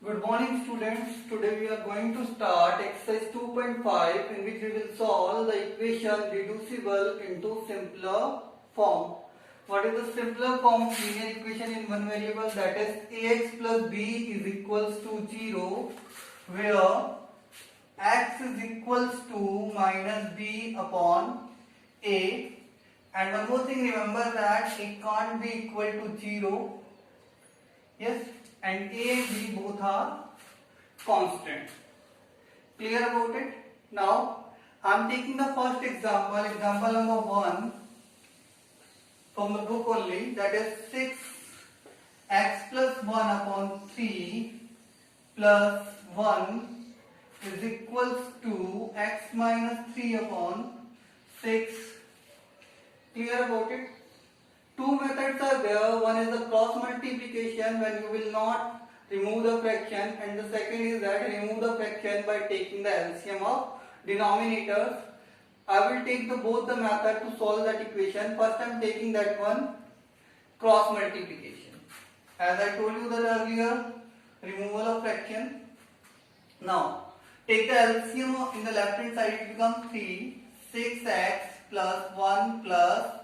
Good morning students. Today we are going to start exercise 2.5 in which we will solve the equation reducible into simpler form. What is the simpler form of linear equation in one variable, that is ax plus b is equals to 0 where x is equals to minus b upon a, and one more thing, remember that it can't be equal to 0. Yes, and a and b both are constant. Clear about it? Now I am taking the first example, example number 1 from the book only, that is 6x plus 1 upon 3 plus 1 is equals to x minus 3 upon 6. Clear about it? Two methods are there. One is the cross multiplication, when you will not remove the fraction, and the second is that remove the fraction by taking the LCM of denominators. I will take both the method to solve that equation. First I am taking that one, cross multiplication. As I told you that earlier, removal of fraction. Now take the LCM in the left hand side, it becomes 3, 6x plus 1 plus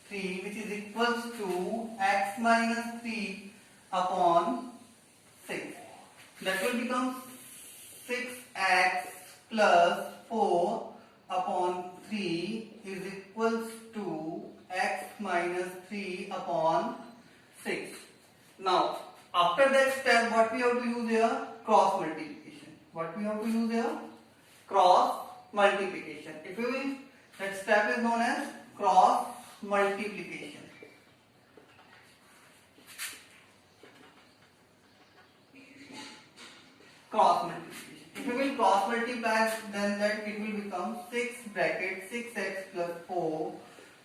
3, which is equals to x minus 3 upon 6. That will become 6x plus 4 upon 3 is equals to x minus 3 upon 6. Now after that step, what we have to use here? Cross multiplication. What we have to use here? Cross multiplication. If you will, that step is known as cross multiplication. Cross multiplication. If you will cross multiply, then that it will become 6 bracket 6x plus 4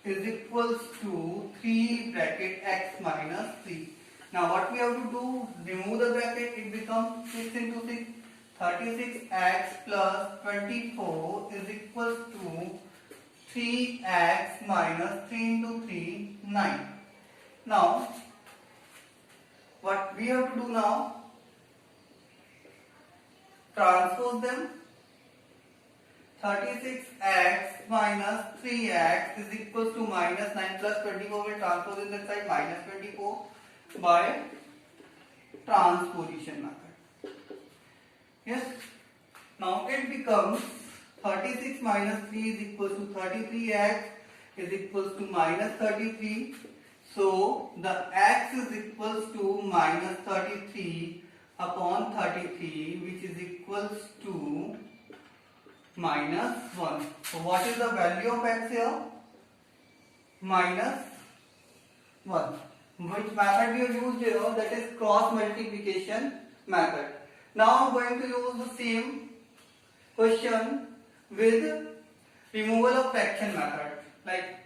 is equals to 3 bracket x minus 3. Now what we have to do? Remove the bracket, it becomes 6 into 6, 36x plus 24 is equals to 3x minus 3 into 3, 9. Now, what we have to do now? Transpose them. 36x minus 3x is equals to minus 9 plus 24 will transpose in that side, minus 24 by transposition method. Yes. Now it becomes 36 minus 3 is equals to 33x is equals to minus 33. So the x is equals to minus 33 upon 33, which is equals to minus 1. So what is the value of x here? Minus 1. Which method we have used here? That is cross multiplication method. Now I am going to use the same question with removal of fraction method. Like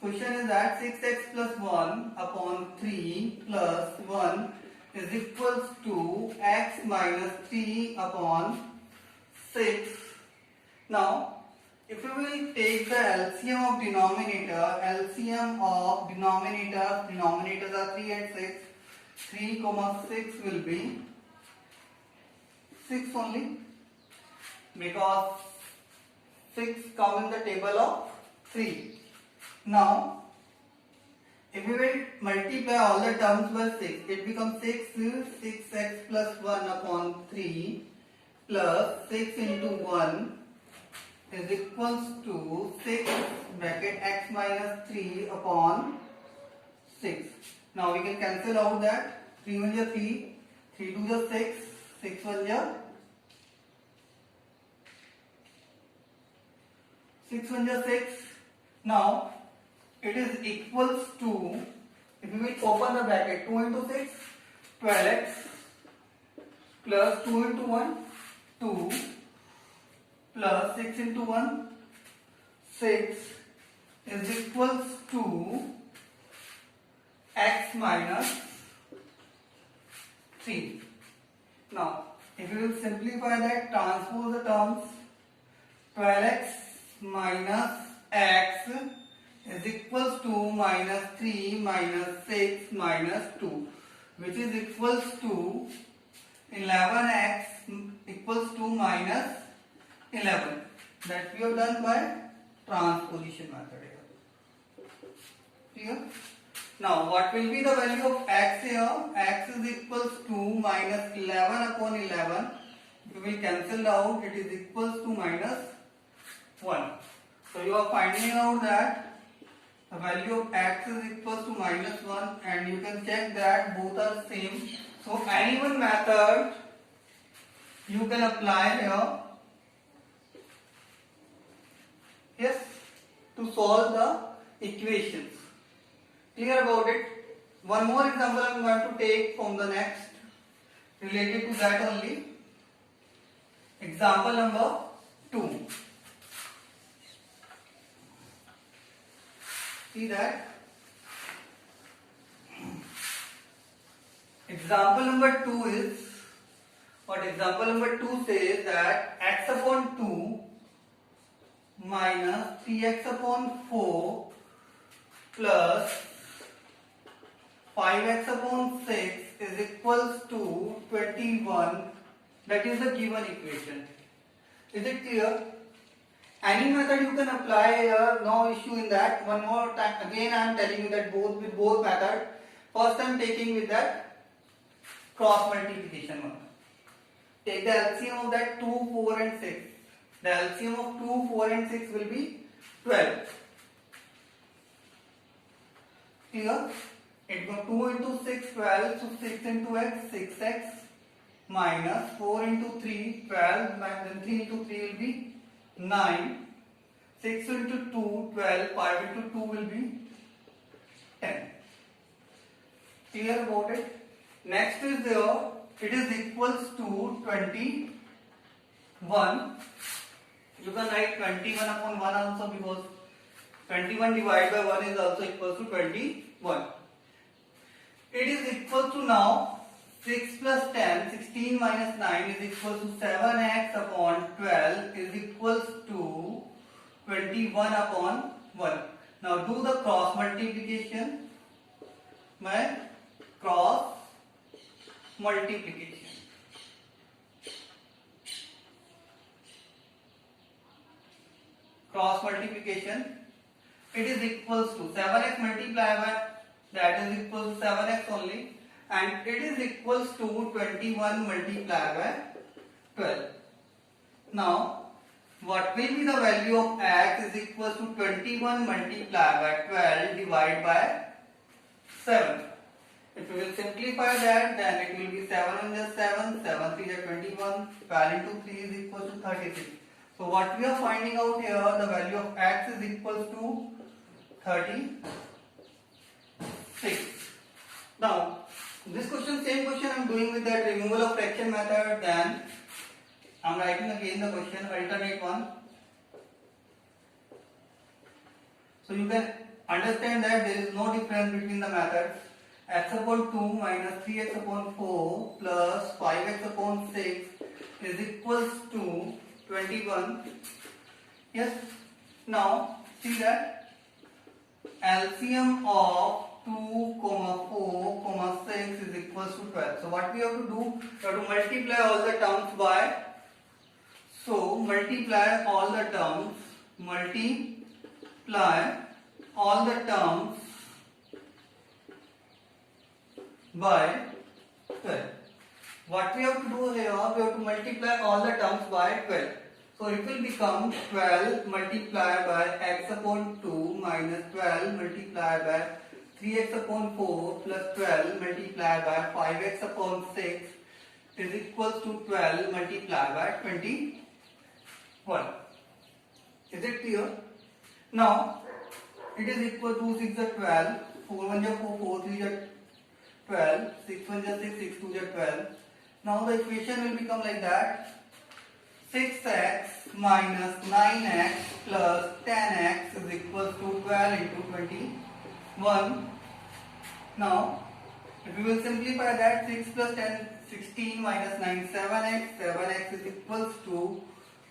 question is that 6x plus 1 upon 3 plus 1 is equals to x minus 3 upon 6. Now if you will take the LCM of denominator, denominators are 3 and 6, 3 comma 6 will be 6 only, because 6 come in the table of 3. Now if we will multiply all the terms by 6, it becomes 6x plus 1 upon 3 plus 6 into 1 is equals to 6 bracket x minus 3 upon 6. Now we can cancel out that 3 1 is 3, 3 2 is 6, 6 1 is 6 1 is 6. Now it is equals to, if we will open the bracket, 2 into 6, 12x plus 2 into 1, 2 plus 6 into 1, 6 is equals to x minus 3. Now if we will simplify that, transpose the terms, 12x minus x is equals to minus 3 minus 6 minus 2, which is equals to 11x equals to minus 11. That we have done by transposition method here. Clear? Now what will be the value of x here? X is equals to minus 11 upon 11. If we will cancel out, it is equals to minus 1. So you are finding out that the value of x is equals to minus 1, and you can check that both are same. So any one method you can apply here, yes, to solve the equations. Clear about it? One more example I am going to take from the next, related to that only. Example number 2. See that? Example number 2 is, what example number 2 says that x upon 2 minus 3x upon 4 plus 5x upon 6 is equals to 21. That is the given equation. Is it clear? Any method you can apply here, no issue in that. One more time, again I am telling you that with both methods. First I am taking with that cross multiplication one. Take the LCM of that 2, 4 and 6. The LCM of 2, 4 and 6 will be 12. Here, it goes 2 into 6, 12, so 6 into x, 6x minus 4 into 3, 12, then 3 into 3 will be 9, 6 into 2, 12, 5 into 2 will be 10. Clear about it? Next is there, it is equals to 21. You can write 21 upon 1 also, because 21 divided by 1 is also equals to 21. It is equal to now 6 plus 10, 16 minus 9 is equal to 7x upon 12 is equals to 21 upon 1. Now do the cross multiplication by cross multiplication. Cross multiplication, it is equals to 7x multiplied by that is equals to 7x only, and it is equals to 21 multiplied by 12. Now what will be the value of x is equals to 21 multiplied by 12 divided by 7. If we will simplify that, then it will be 7 1 is 7, 7 3 is 21, 12 into 3 is equals to 36. So what we are finding out here, the value of x is equals to 36. Now this question, same question I am doing with that removal of fraction method. Then I am writing again the question, alternate one. So you can understand that there is no difference between the methods. X upon 2 minus 3x upon 4 plus 5x upon 6 is equals to 21. Yes. Now see that LCM of 2, 4, 6 is equals to 12. So what we have to do? We have to multiply all the terms by. So multiply all the terms. Multiply all the terms by 12. What we have to do here? We have to multiply all the terms by 12. So it will become 12 multiplied by x upon 2 minus 12 multiplied by 3x upon 4 plus 12 multiplied by 5x upon 6 is equals to 12 multiplied by 21. Is it clear? Now it is equal to 6 is 12, 4 1 is 4, 4 3 is 12, 6 1 is 6, 6 2 is 12. Now the equation will become like that: 6x minus 9x plus 10x is equals to 12 into 21. Now if we will simplify that, 6 plus 10, 16 minus 9, 7x, 7x is equals to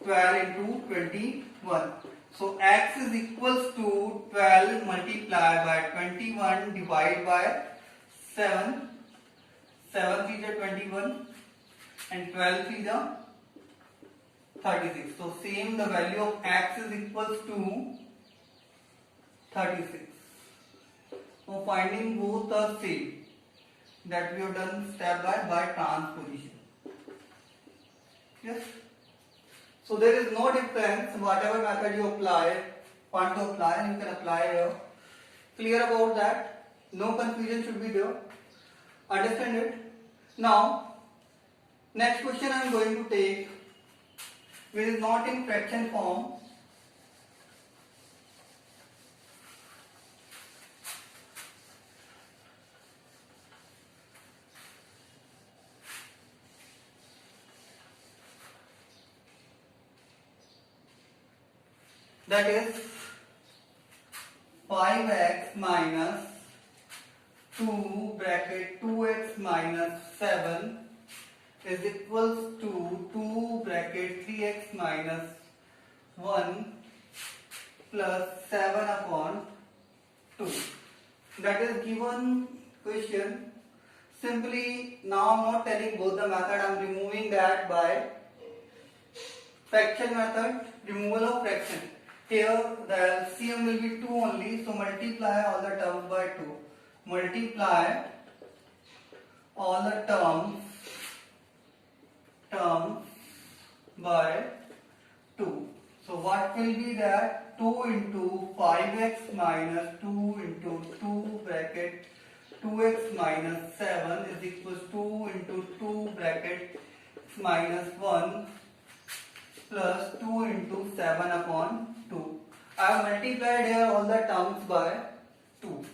12 into 21. So x is equals to 12 multiplied by 21 divided by 7. 7 3 is 21. and 12 3 the 36. So same, the value of x is equals to 36. So finding both the same, that we have done step by transposition. Yes. So there is no difference, whatever method you want to apply, you can apply here. Clear about that? No confusion should be there. Understand it? Now, next question I am going to take, which is not in fraction form. That is 5x minus 2 bracket 2x minus 7 is equals to 2 bracket 3x minus 1 plus 7 upon 2. That is given question. Simply now I am not telling both the method, I am removing that by fraction method, removal of fraction. Here the LCM will be 2 only, so multiply all the terms by 2. Multiply all the terms by 2. So what will be that? 2 into 5x minus 2 into 2 bracket 2x minus 7 is equals to 2 into 2 bracket minus 1 plus 2 into 7 upon 2. I have multiplied here all the terms by 2.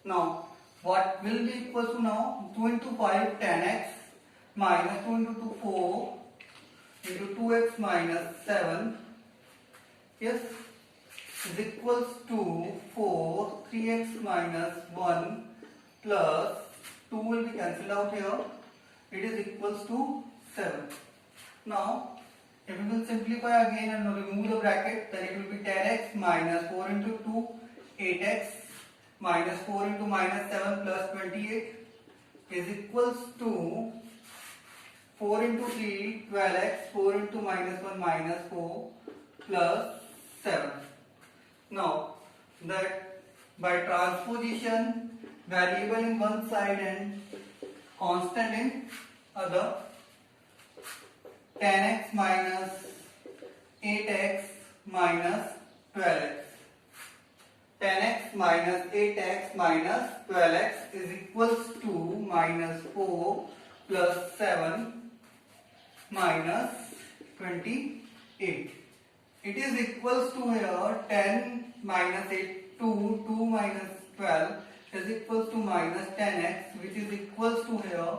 Now, what will be equal to now? 2 into 5, 10x minus 2 into 2, 4 into 2x minus 7. Yes, is equals to 4, 3x minus 1 plus 2 will be cancelled out here. It is equals to 7. Now, if we will simplify again and remove the bracket, then it will be 10x minus 4 into 2, 8x minus 4 into minus 7 plus 28 is equals to 4 into 3, 12x, 4 into minus 1 minus 4 plus 7. Now, that by transposition, variable in one side and constant in other, 10x minus 8x minus 12x. 10x minus 8x minus 12x is equals to minus 4 plus 7 minus 28. It is equals to here 10 minus 8, 2 minus 12 is equals to minus 10x, which is equals to here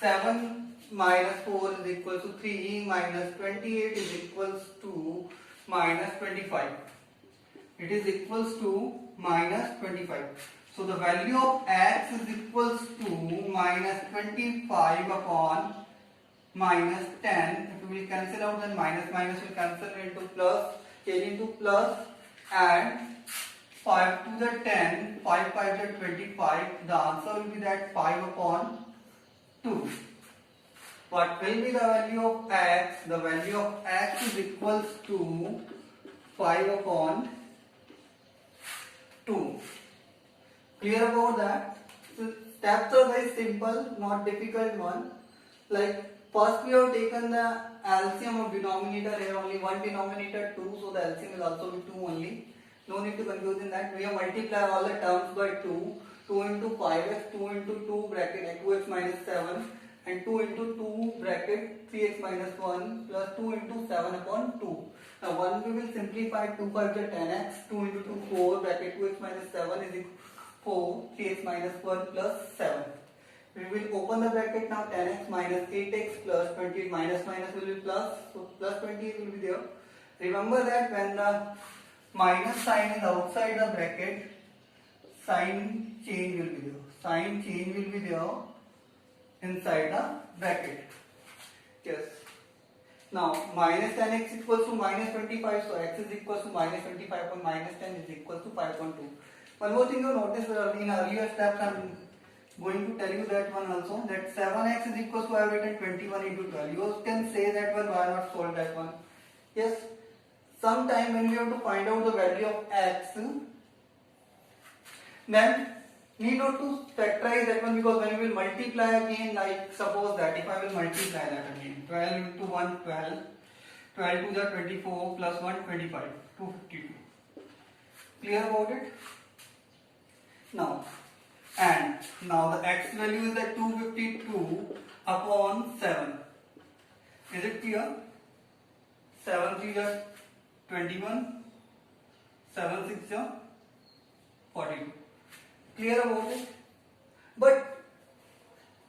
7 minus 4 is equals to 3 minus 28 is equals to minus 25. It is equals to minus 25. So the value of x is equals to minus 25 upon minus 10. If we will cancel out, then minus will cancel into plus, change into plus, and 5 to the 10, 5 5 to 25. The answer will be that 5 upon 2. What will be the value of x? The value of x is equals to 5 upon 2. Clear about that? So steps are very simple, not difficult one. Like first we have taken the LCM of denominator, here only one denominator 2, so the LCM will also be 2 only. No need to confuse in that. We have multiplied all the terms by 2. 2 into 5x, 2 into 2 bracket 2x minus 7 and 2 into 2 bracket 3x minus 1 plus 2 into 7 upon 2. Now 1 we will simplify, 2 5 is 10x, 2 into 2 4 bracket 2x minus 7 is equal 4, 3x minus 1 plus 7. We will open the bracket now, 10x minus 8x plus 28 minus will be plus, so plus 28 will be there. Remember that when the minus sign is outside the bracket, sign change will be there. Sign change will be there inside the bracket. Yes. Now minus 10x equals to minus 25, so x is equals to minus 25 upon minus 10 is equals to 5.2. One more thing you notice in earlier steps I am going to tell you that one also, that 7x is equals to, I have written 21 into 12. You can say that one, why not solve that one? Yes, sometime when we have to find out the value of x, then need not to factorize that one, because when we will multiply again, like suppose that if I will multiply that again, 12 into 1, 12, 12 to the 24 plus 1, 25, 252. Clear about it? Now, and now the x value is at 252 upon 7. Is it clear? 7 3 are 21, 7 6 are 42. Clear about it? But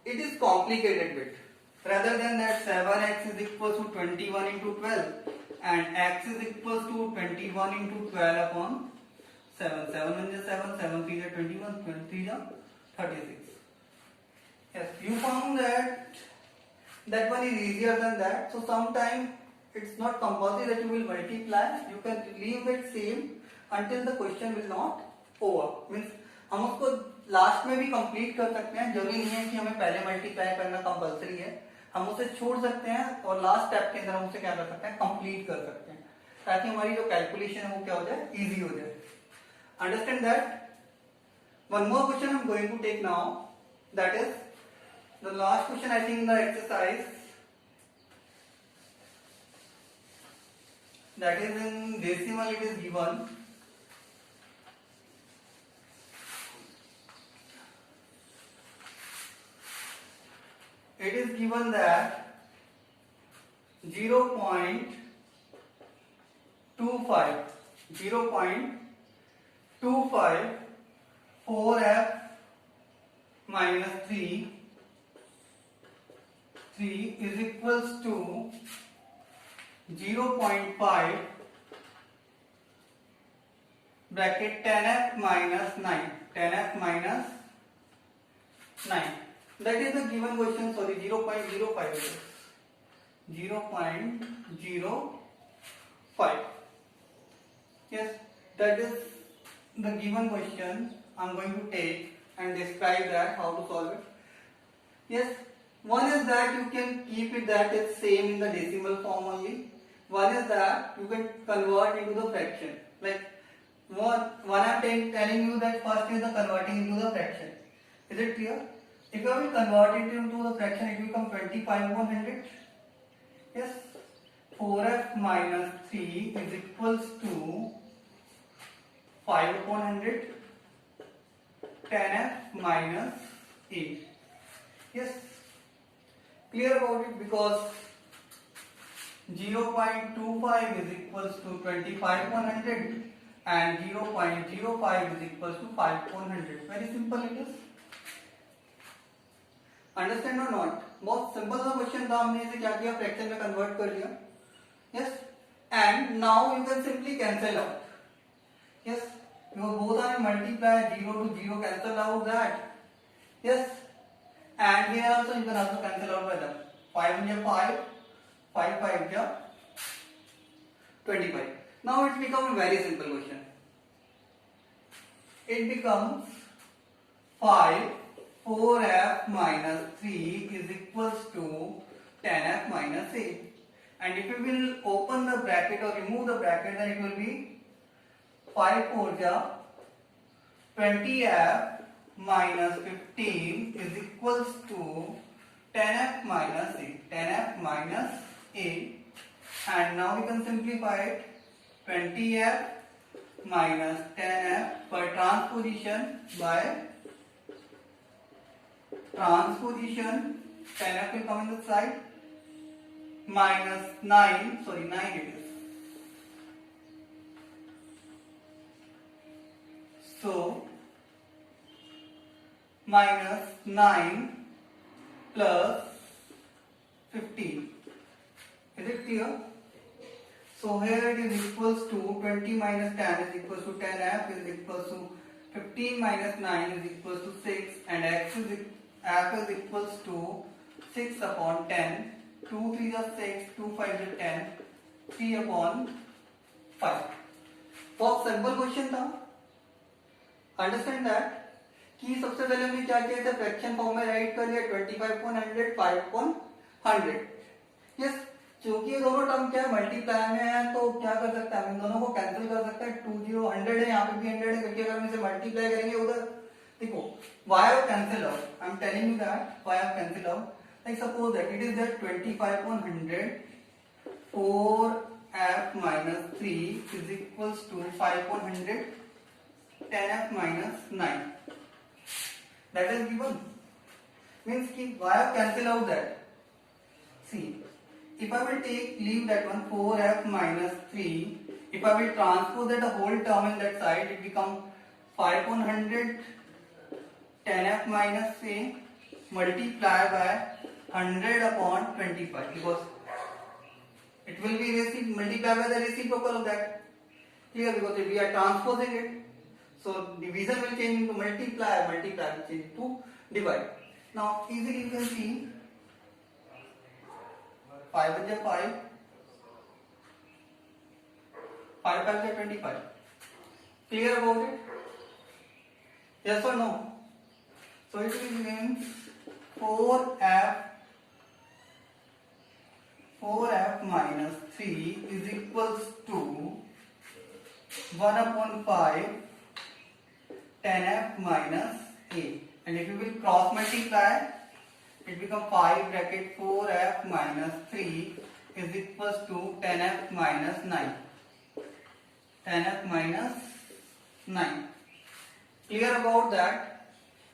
it is complicated bit. Rather than that, 7x is equals to 21 into 12 and x is equals to 21 into 12 upon 7. 7 1 is 7, 7 3 is 21, 23 is 36. Yes, you found that that one is easier than that. So sometimes it's not compulsory that you will multiply. You can leave it same until the question will not over. Means हम उसको last में भी complete कर सकते हैं. जरूरी नहीं है कि हमें पहले मल्टीप्लाई करना कंपलसरी है. हम उसे छोड़ सकते हैं और लास्ट स्टेप के अंदर हम उसे क्या कर सकते हैं, कंप्लीट कर सकते हैं, ताकि हमारी जो कैलकुलेशन है वो क्या हो जाए, इजी हो जाए. Understand that? One more question I am going to take now. That is the last question I think in the exercise. That is in decimal it is given. It is given that 0.25 4f minus 3 is equals to 0.5 bracket 10f minus 9. 10f minus 9. That is the given question. Sorry, 0.05. 0.05. Yes, that is the given question. I am going to take and describe that how to solve it. Yes, one is that you can keep it that is same in the decimal form only. One is that you can convert into the fraction. Like one I am telling you that first is the converting into the fraction. Is it clear? If I will convert it into the fraction, it will become 25 upon 100. Yes, 4f minus 3 is equals to 5 upon 100, 10f minus 8. Yes, clear about it, because 0.25 is equals to 25 upon 100 and 0.05 is equals to 5 upon 100. Very simple it is. Understand or not? बहुत simple सा question था. हमने इसे क्या किया, fraction में convert कर लिया. Yes, and now you can simply cancel out. Yes, you both are multiply 0 to 0 cancel out that. Yes, and here also you can also cancel out by that. 5 in 5, 5 5 25. Now it becomes a very simple question. It becomes 4f minus 3 is equals to 10f minus 8. And if you will open the bracket or remove the bracket, then it will be 5 4 20f minus 15 is equals to 10f minus 8. 10f minus 8. And now we can simplify it. 20f minus 10f by transposition, 10f will come on the side, minus 9 it is. So minus 9 plus 15. Is it clear? So here it is equals to 20 minus 10 is equals to 10f is equals to 15 minus 9 is equals to 6, and f is equals to 6 upon 10. 2 3 is 6, 2 5 is 10, 3 upon 5. बहुत simple question था. Understand that कि सबसे पहले हमने क्या किया था, fraction form में राइट कर लिया 25/100 5/100। यस, क्योंकि ये दोनों टर्म क्या है मल्टीप्लाई में है तो क्या कर सकते हैं हम इन दोनों को कैंसिल कर सकते हैं। 2 0 100 है, यहाँ पे भी 100 है, क्योंकि अगर हम इसे मल्टीप्लाई करेंगे उधर देखो why have cancel out, I am telling you that why have cancel out. Like suppose that it is that 25/100 4f minus 3 is equals to 5/100 10f minus 9. That is given. Means ki why have cancel out that. See, if I will leave that one 4f minus 3, if I will transpose that the whole term in that side, it become 5/100 10f minus a multiply by 100/25, because it will be multiplied by the reciprocal of that. Clear? Because if we are transposing it, so division will change into multiply will change to divide. Now easily you can see 5 is 5, 5 5 is 25. Clear about it? Yes or no? So it will mean 4f minus 3 is equals to 1/5 10f minus a, and if you will cross multiply it become 5 bracket 4f minus 3 is equals to 10f minus 9. 10f minus 9. Clear about that?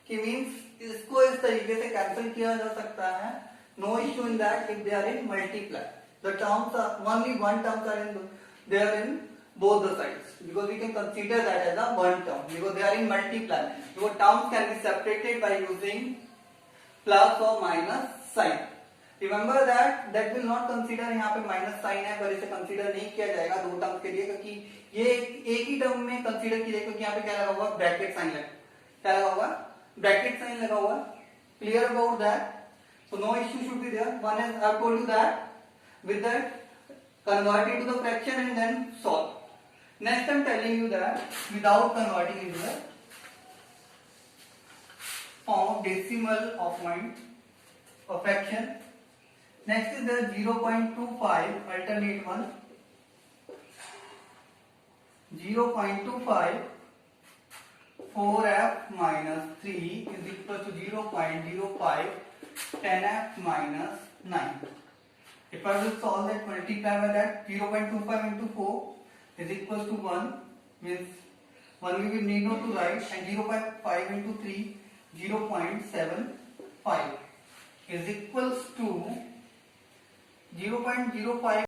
कि means इसको इस तरीके से cancel किया जा सकता है. No issue in that if they are in multiply. The terms are only one terms are in they are in both the sides, because we can consider that as a one term because they are in multiply. So terms can be separated by using plus or minus sign. Remember that will not consider, यहाँ पे minus sign है पर इसे consider नहीं किया जाएगा दो terms के लिए, क्योंकि ये एक ही टर्म में कंसीडर किया, क्योंकि यहाँ पे क्या लगा हुआ ब्रैकेट साइन लगा, क्या लगा हुआ ब्रैकेट साइन लगा हुआ. Clear about that? So no issue should be there. One is I told you that with that convert it to the fraction and then solve. Next I am telling you that without converting into the form of decimal of fraction. Next is the 0.25 alternate one. 0.25 4f minus 3 is equal to 0.05 10f minus 9. If I will solve that, multiply by that, 0.25 into 4 is equals to 1, means 1 we will need not to write, and 0.5 into 3 0.75 is equals to 0.05